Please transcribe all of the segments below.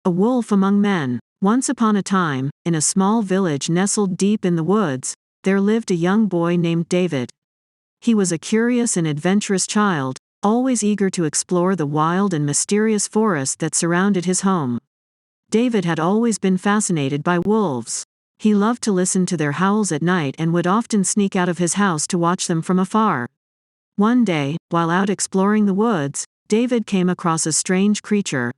A wolf among men. Once upon a time, in a small village nestled deep in the woods, there lived a young boy named David. He was a curious and adventurous child, always eager to explore the wild and mysterious forest that surrounded his home. David had always been fascinated by wolves. He loved to listen to their howls at night and would often sneak out of his house to watch them from afar. One day, while out exploring the woods, David came across a strange creature.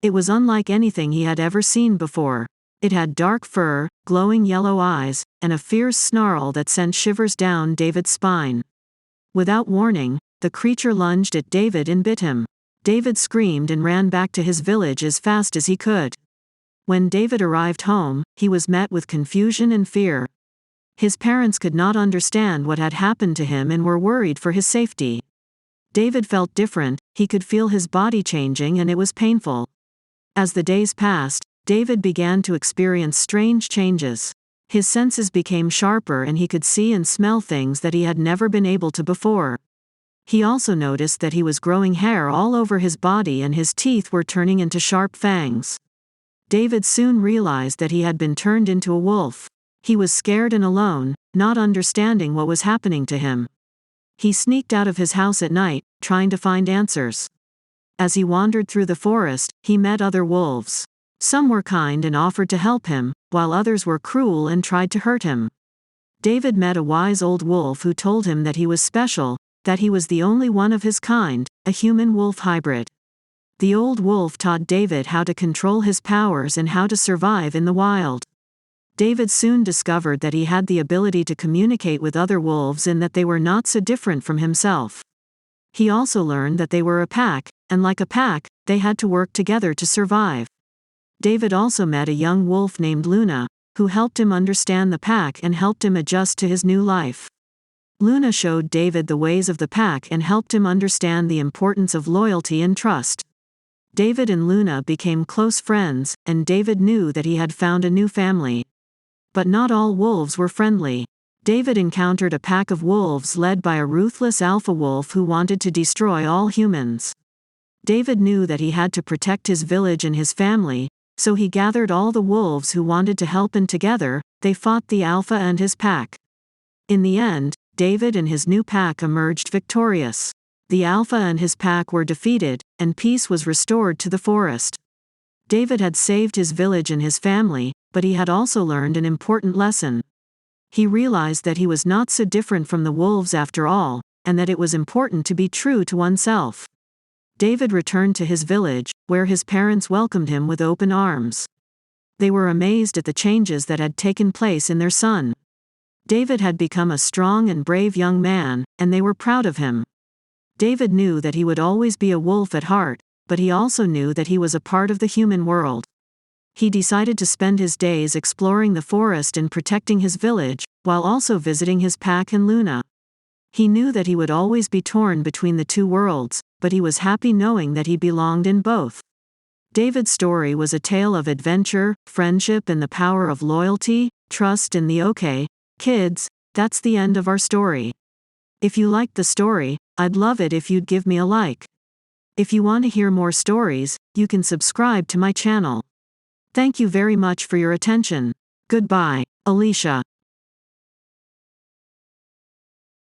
It was unlike anything he had ever seen before. It had dark fur, glowing yellow eyes, and a fierce snarl that sent shivers down David's spine. Without warning, the creature lunged at David and bit him. David screamed and ran back to his village as fast as he could. When David arrived home, he was met with confusion and fear. His parents could not understand what had happened to him and were worried for his safety. David felt different, he could feel his body changing and it was painful. As the days passed, David began to experience strange changes. His senses became sharper and he could see and smell things that he had never been able to before. He also noticed that he was growing hair all over his body and his teeth were turning into sharp fangs. David soon realized that he had been turned into a wolf. He was scared and alone, not understanding what was happening to him. He sneaked out of his house at night, trying to find answers. As he wandered through the forest, he met other wolves. Some were kind and offered to help him, while others were cruel and tried to hurt him. David met a wise old wolf who told him that he was special, that he was the only one of his kind, a human-wolf hybrid. The old wolf taught David how to control his powers and how to survive in the wild. David soon discovered that he had the ability to communicate with other wolves and that they were not so different from himself. He also learned that they were a pack, and like a pack, they had to work together to survive. David also met a young wolf named Luna, who helped him understand the pack and helped him adjust to his new life. Luna showed David the ways of the pack and helped him understand the importance of loyalty and trust. David and Luna became close friends, and David knew that he had found a new family. But not all wolves were friendly. David encountered a pack of wolves led by a ruthless alpha wolf who wanted to destroy all humans. David knew that he had to protect his village and his family, so he gathered all the wolves who wanted to help, and together, they fought the alpha and his pack. In the end, David and his new pack emerged victorious. The alpha and his pack were defeated, and peace was restored to the forest. David had saved his village and his family, but he had also learned an important lesson. He realized that he was not so different from the wolves after all, and that it was important to be true to oneself. David returned to his village, where his parents welcomed him with open arms. They were amazed at the changes that had taken place in their son. David had become a strong and brave young man, and they were proud of him. David knew that he would always be a wolf at heart, but he also knew that he was a part of the human world. He decided to spend his days exploring the forest and protecting his village, while also visiting his pack and Luna. He knew that he would always be torn between the two worlds, but he was happy knowing that he belonged in both. David's story was a tale of adventure, friendship, and the power of loyalty, trust, and the okay, kids, that's the end of our story. If you liked the story, I'd love it if you'd give me a like. If you want to hear more stories, you can subscribe to my channel. Thank you very much for your attention. Goodbye, Alicia.